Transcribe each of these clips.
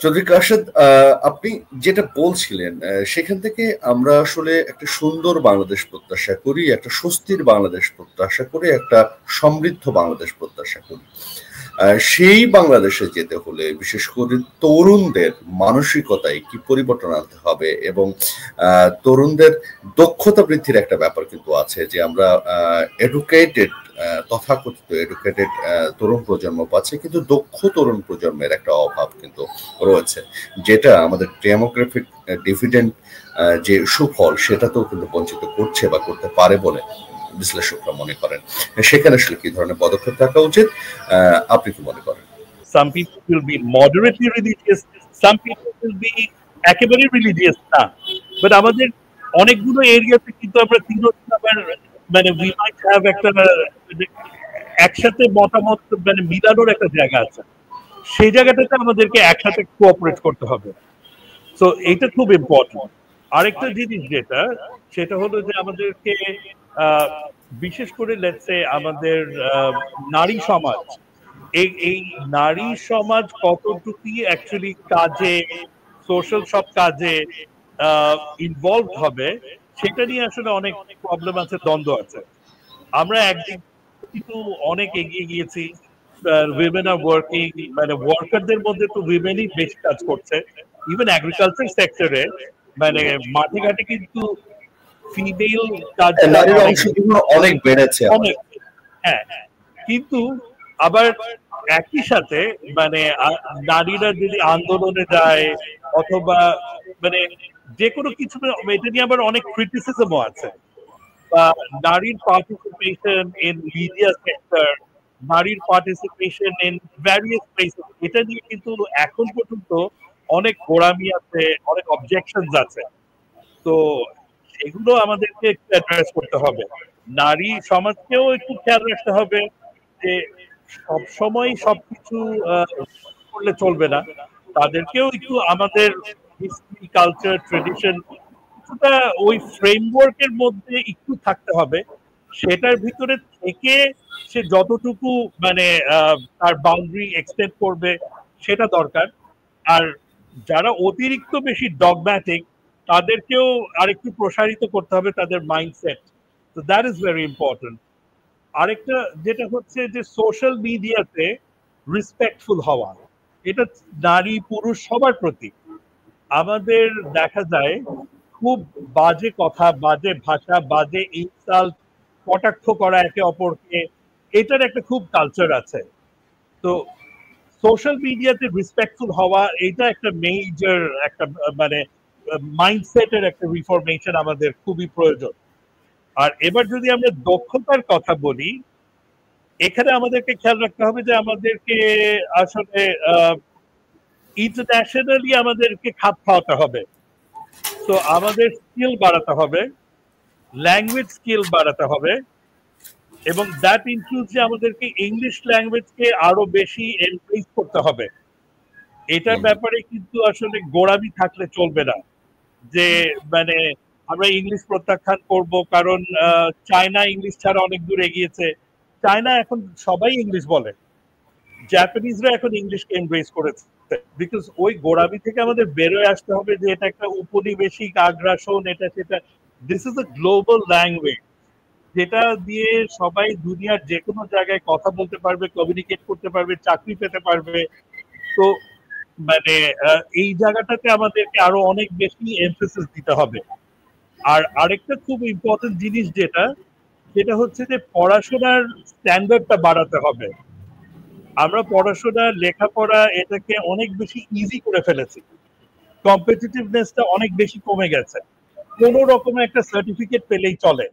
চৌধুরী কাশেদ, আপনি যেটা বলছিলেন সেখান থেকে আমরা আসলে একটা সুন্দর বাংলাদেশ প্রত্যাশা করি, একটা স্বস্তির বাংলাদেশ প্রত্যাশা করি, একটা সমৃদ্ধ বাংলাদেশ প্রত্যাশা করি। সেই বাংলাদেশে যেতে হলে বিশেষ করে তরুণদের মানসিকতায় কি পরিবর্তন আনতে হবে, এবং তরুণদের দক্ষতা বৃদ্ধির একটা ব্যাপার কিন্তু আছে যে আমরা এডুকেটেড, তথাকথিত এডুকেটেড তরুণ প্রজন্ম পাচ্ছে, কিন্তু দক্ষ তরুণ প্রজন্মের একটা অভাব কিন্তু রয়েছে, যেটা আমাদের ডেমোগ্রাফিক ডিভিডেন্ড যে সুফল সেটাতেও কিন্তু বঞ্চিত করছে বা করতে পারে বলে বিশ্লেষকরা মনে করেন। সেখানে আসলে কি ধরনের পদক্ষেপ থাকা উচিত, আপনি কি মনে করেন? Some people will be moderately religious, some people will be একেবারে রিলিজিয়াস না, বাট আমাদের অনেকগুলো এরিয়াতে কিন্তু আমরা তিনজন আবার মানে উই মাইট হ্যাভ একটা একসাথে মতামত মানে মিলানোর একটা জায়গা আছে, সেই জায়গাটাতে আমাদেরকে একসাথে কোঅপারেট করতে হবে। সো এটা খুব ইম্পর্টেন্ট। আরেকটা জিনিস যেটা, সেটা হলো যে আমাদেরকে বিশেষ করে লেটস সে আমাদের নারী সমাজ, এই নারী সমাজ কতটুকু অ্যাকচুয়ালি কাজে, সোশ্যাল সব কাজে ইনভলভ হবে, সেটা নিয়ে আসলে অনেক প্রবলেম আছে, দ্বন্দ্ব আছে। আমরা একদিক কিন্তু অনেক এগিয়ে গিয়েছি, উইমেন আর ওয়ার্কিং, মানে ওয়ার্কারদের মধ্যে তো উইমেনই বেশি কাজ করছে। ইভেন এগ্রিকালচার সেক্টরে মানে মাঠে ঘাটে কিন্তু ফিমেল কাজটা নারীর অংশগ্রহণ অনেক বেড়েছে অনেক। হ্যাঁ, কিন্তু আবার একই সাথে মানে নারীরা যদি আন্দোলনে যায় অথবা মানে যে কোনো কিছু, এটা নিয়ে আবার অনেক ক্রিটিসিজমও আছে। বা নারীর পার্টিসিপেশন ইন মিডিয়া সেক্টর, নারীর পার্টিসিপেশন ইন ভ্যারিয়াস প্লেসেস, এটা নিয়ে কিন্তু এখন পর্যন্ত অনেক গোড়ামি আছে, অনেক অবজেকশনস আছে। তো সেগুলো আমাদেরকে একটু অ্যাড্রেস করতে হবে। নারী সমাজকেও একটু খেয়াল রাখতে হবে যে সবসময় সবকিছু করলে চলবে না, তাদেরকেও একটু আমাদের হিস্ট্রি, কালচার, ট্রেডিশন কিছুটা ওই ফ্রেমওয়ার্কের মধ্যে একটু থাকতে হবে। সেটার ভিতরে থেকে সে যতটুকু মানে তার বাউন্ডারি এক্সটেন্ড করবে সেটা দরকার। আর যারা অতিরিক্ত বেশি ডগম্যাটিক, তাদেরকেও আরেকটু প্রসারিত করতে হবে তাদের মাইন্ডসেট। তো দ্যাট ইজ ভেরি ইম্পর্টেন্ট। আরেকটা যেটা হচ্ছে যে সোশ্যাল মিডিয়াতে রেসপেক্টফুল হওয়া, এটা নারী পুরুষ সবার প্রতি। আমাদের দেখা যায় খুব বাজে কথা, বাজে ভাষা, বাজে ইনসাল্ট, কটাক্ষ করা একে অপরকে, এটার একটা খুব কালচার আছে। তো সোশ্যাল মিডিয়াতে রেসপেক্টফুল হওয়া, এটা একটা মেজর একটা মানে মাইন্ডসেটের একটা রিফরমেশন আমাদের খুবই প্রয়োজন। আর এবার যদি আমরা দক্ষতার কথা বলি, এখানে আমাদেরকে খেয়াল রাখতে হবে যে আমাদেরকে আসলে ইন্টারন্যাশনালি আমাদেরকে খাপ খাওয়াতে হবে। তো আমাদের স্কিল বাড়াতে হবে, ল্যাঙ্গুয়েজ স্কিল বাড়াতে হবে, এবং দ্যাট ইনক্লুড যে আমাদেরকে ইংলিশ ল্যাঙ্গুয়েজকে আরো বেশি এনক্রিজ করতে হবে। এটার ব্যাপারে কিন্তু আসলে গোড়ামি থাকলে চলবে না যে মানে আমরা ইংলিশ প্রত্যাখ্যান করব কারণ চায়না ইংলিশ ছাড়া অনেক দূর এগিয়েছে। চায়না এখন সবাই ইংলিশ বলে, জাপানিজরা এখন ইংলিশকে এমব্রেস করেছে। বিকজ ওই গোড়ামি থেকে আমাদের বেরোয় আসতে হবে যে এটা একটা উপনিবেশিক আগ্রাসন, এটা সেটা। This is a global language, যেটা দিয়ে সবাই দুনিয়ার যে কোনো জায়গায় কথা বলতে পারবে, কমিউনিকেট করতে পারবে, চাকরি পেতে পারবে। তো মানে এই জায়গাটাতে আমাদেরকে আরো অনেক বেশি এমফেসিস দিতে হবে। আর আরেকটা খুব ইম্পর্টেন্ট জিনিস যেটা হচ্ছে যে পড়াশোনার স্ট্যান্ডার্ডটা বাড়াতে হবে। আমরা পড়াশোনা, লেখাপড়া এটাকে অনেক বেশি ইজি করে ফেলেছি, কম্পিটিটিভনেসটা অনেক বেশি কমে গেছে, কোনো রকমের একটা সার্টিফিকেট পেলেই চলে।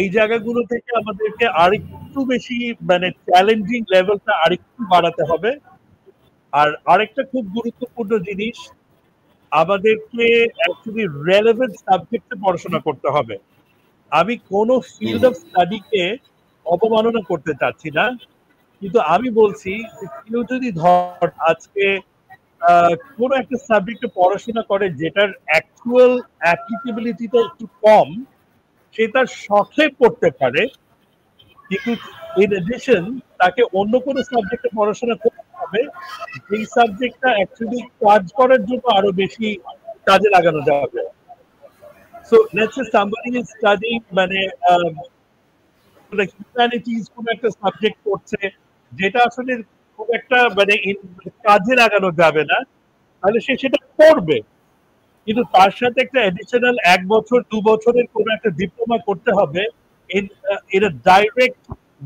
এই জায়গাগুলো থেকে আমাদেরকে আরেকটু বেশি মানে চ্যালেঞ্জিং লেভেলটা আরেকটু বাড়াতে হবে। আর আরেকটা খুব গুরুত্বপূর্ণ জিনিস, আমাদেরকে অ্যাকচুয়ালি রেলেভেন্ট সাবজেক্টে পড়াশোনা করতে হবে। আমি কোনো ফিল্ড অফ স্টাডিকে অবমাননা করতে চাচ্ছি না, কিন্তু আমি বলছি যে কেউ যদি ধর আজকে কোনো একটা সাবজেক্টে পড়াশোনা করে যেটার অ্যাকচুয়াল অ্যাপ্লিকেবিলিটিটা একটু কম, সে তার শখে পড়তে পারে, কিন্তু ইন এডিশন তাকে অন্য কোনো সাবজেক্টে পড়াশোনা করতে হবে যেই সাবজেক্টটা অ্যাকচুয়ালি কাজ করার জন্য আরো বেশি কাজে লাগানো যাবে। So let's say somebody is studying মানে হিউম্যানিটিজ কোন একটা সাবজেক্ট পড়ছে যেটা আসলে খুব একটা মানে কাজে লাগানো যাবে না, তাহলে সে সেটা করবে, কিন্তু তার সাথে একটা এডিশনাল 1 বছর 2 বছরের কোন একটা ডিপ্লোমা করতে হবে in a direct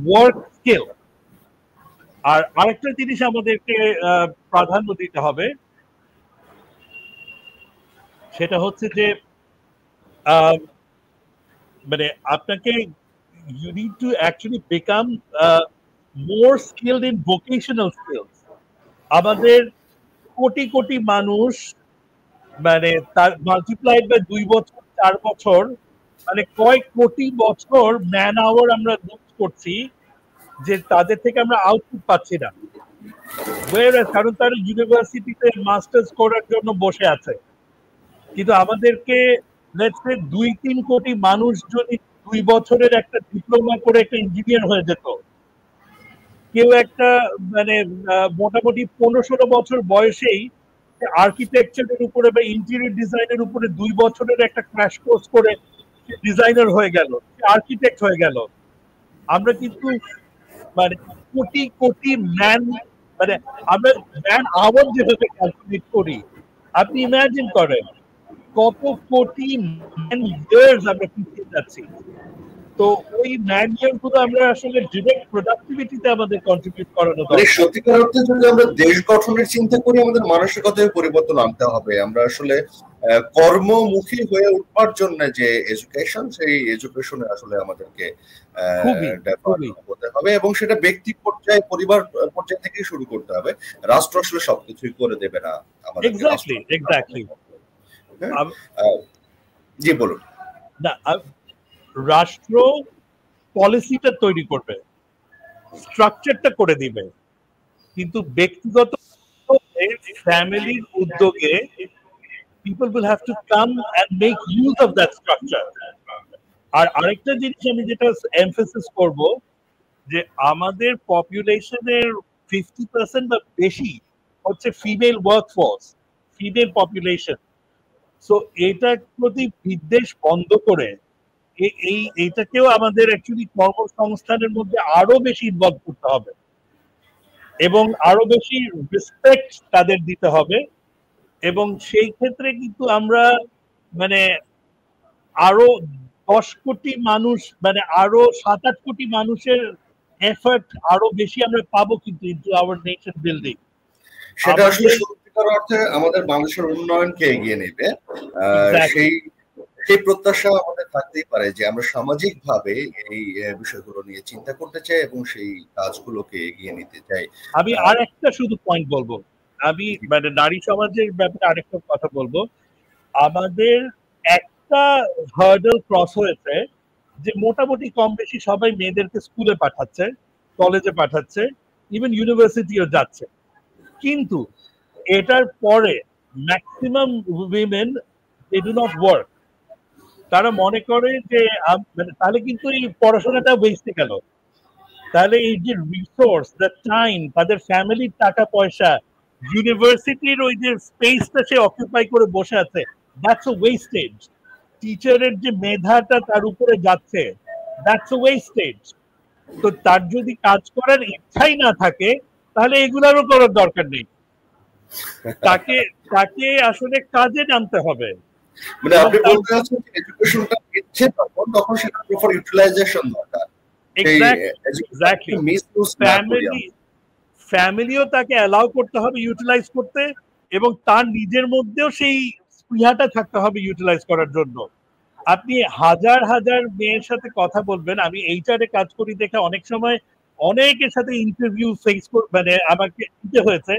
work skill. আর আরেকটা জিনিস আমাদেরকে প্রাধান্য দিতে হবে, সেটা হচ্ছে যে মানে আপনাকে you need to actually become more skilled in vocational skills. আমাদের কোটি কোটি মানুষ মানে তার মাল্টিপ্লাইড বাই 2 বছর 4 বছর মানে কয়েক কোটি বছর ম্যান আওয়ার আমরা লুজ করছি, যে তাদের থেকে আমরা আউটপুট পাচ্ছি না। কারণ তারা ইউনিভার্সিটিতে মাস্টার্স করার জন্য বসে আছে, কিন্তু আমাদেরকে 2-3 কোটি মানুষ যদি 2 বছরের একটা ডিপ্লোমা করে একটা ইঞ্জিনিয়ার হয়ে যেত, কেউ একটা মানে মোটামুটি 15-16 বছর বয়সেই আর্কিটেকচারের উপরে বা ইন্টেরিয়র ডিজাইনের উপরে 2 বছরের একটা ক্র্যাশ কোর্স করে ডিজাইনার হয়ে গেল, আর্কিটেক্ট হয়ে গেল। আমরা কিন্তু মানে কোটি কোটি মানে আমরা ম্যান আওয়ার যেভাবে ক্যালকুলেট করি, আপনি ইমাজিন করেন কত কোটি ম্যান ইয়ার্স আমরা পিছিয়ে যাচ্ছি। তো ওই ম্যান ইয়ার গুলো আমরা আসলে ডিরেক্ট প্রোডাক্টিভিটিতে আমাদের কন্ট্রিবিউট করানো দরকার। সত্যিকার অর্থে যদি আমরা দেশ গঠনের চিন্তা করি, আমাদের মানসিকতায় পরিবর্তন আনতে হবে। আমরা আসলে কর্মমুখী হয়ে উঠবার জন্য যে এডুকেশন, সেই এডুকেশনে আসলে আমাদেরকে হতে হবে, এবং সেটা ব্যক্তি পর্যায়ে পরিবার পর্যায়ে থেকেই শুরু করতে হবে। রাষ্ট্র আসলে সবকিছুই করে দেবে না আমাদের। এক্স্যাক্টলি জি বলুন। না, রাষ্ট্র পলিসিটা তৈরি করবে, স্ট্রাকচারটা করে দিবে, কিন্তু ব্যক্তিগত ফ্যামিলির উদ্যোগে people will have to come and make use of that structure. আর আরেকটা জিনিস আমি যেটা এমফেসিস করব, যে আমাদের পপুলেশনের 50% বা বেশি হচ্ছে female workforce, female population. So এটার প্রতি বিদ্বেষ বন্ধ করে এইটাকেও আমাদের অ্যাকচুয়ালি কর্মসংস্থানের মধ্যে আরো বেশি ইনভলভ করতে হবে এবং আরো বেশি রেসপেক্ট তাদের দিতে হবে। এবং সেই ক্ষেত্রে কিন্তু আমরা মানে আরো 10 কোটি মানুষ মানে আরো 7-8 কোটি মানুষের এফর্ট আরো বেশি আমরা পাবো কিন্তু ইনটু আওয়ার নেশন বিল্ডিং। সেটা আসলে সত্যিকার অর্থে আমাদের বাংলাদেশের উন্নয়নকে এগিয়ে নেবে। সেই প্রত্যাশা আমাদের থাকতেই পারে যে আমরা সামাজিক ভাবে এই বিষয়গুলো নিয়ে চিন্তা করতে চাই এবং সেই কাজগুলোকে এগিয়ে নিতে চাই। আমি আর একটা শুধু পয়েন্ট বলবো, আমি মানে নারী সমাজের ব্যাপারে আরেকটা কথা বলবো। আমাদের একটা হার্ডল ক্রস হয়েছে যে মোটামুটি কম বেশি সবাই মেয়েদেরকে স্কুলে পাঠাচ্ছে, কলেজে পাঠাচ্ছে, ইভেন ইউনিভার্সিটিও যাচ্ছে, কিন্তু এটার পরে maximum women they do not work. তারা মনে করে যে তাহলে কিন্তু এই পড়াশোনাটা ওয়েস্টে গেল, তাহলে এই যে রিসোর্স, দ্য টাইম, তাদের ফ্যামিলির টাকা পয়সা, ইউনিভার্সিটির ওই যে স্পেসটা সে অকুপাই করে বসে আছে, দ্যাটস আ ওয়েস্টেজ। টিচারের যে মেধাটা তার উপরে যাচ্ছে, দ্যাটস আ ওয়েস্টেজ। তো তার যদি কাজ করার ইচ্ছাই না থাকে তাহলে এগুলারও করার দরকার নেই, তাকে তাকে আসলে কাজে নামতে হবে। মানে আপনি বলতে চাচ্ছেন যে এডুকেশনটা ইচ্ছে তখন সেটা প্রপার ইউটিলাইজেশন দরকার। এক্স্যাক্টলি ফ্যামিলিও তাকে অ্যালাউ করতে হবে ইউটিলাইজ করতে, এবং তার নিজের মধ্যেও সেই স্পৃহাটা থাকতে হবে ইউটিলাইজ করার জন্য। আপনি হাজার হাজার মেয়ের সাথে কথা বলবেন, আমি এইচআরে কাজ করি দেখে অনেক সময় অনেকের সাথে ইন্টারভিউ ফেস মানে আমাকে দিতে হয়েছে,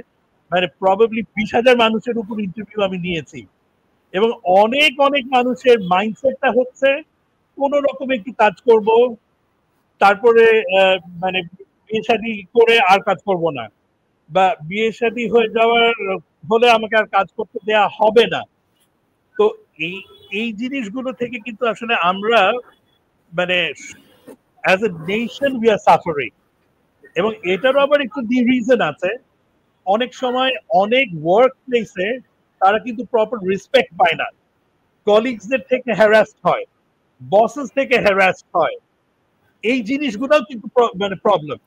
মানে প্রবাবলি 20,000 মানুষের উপর ইন্টারভিউ আমি নিয়েছি, এবং অনেক অনেক মানুষের মাইন্ডসেটটা হচ্ছে কোন রকম একটু কাজ করব, তারপরে মানে বিয়ে শাদী করে আর কাজ করব না, বা বিয়ে শাদী হয়ে যাওয়ার হলে আমাকে আর কাজ করতে দেয়া হবে না। তো এই জিনিসগুলো থেকে কিন্তু আসলে আমরা মানে as a nation we are suffering. এবং এটারও আবার একটু রিজন আছে, অনেক সময় অনেক ওয়ার্ক প্লেসে তারা কিন্তু প্রপার রেসপেক্ট পায় না, কলিগসদের থেকে হ্যারাসড হয়, বসেস থেকে হ্যারাসড হয়, এই জিনিসগুলোও কিন্তু মানে প্রবলেম।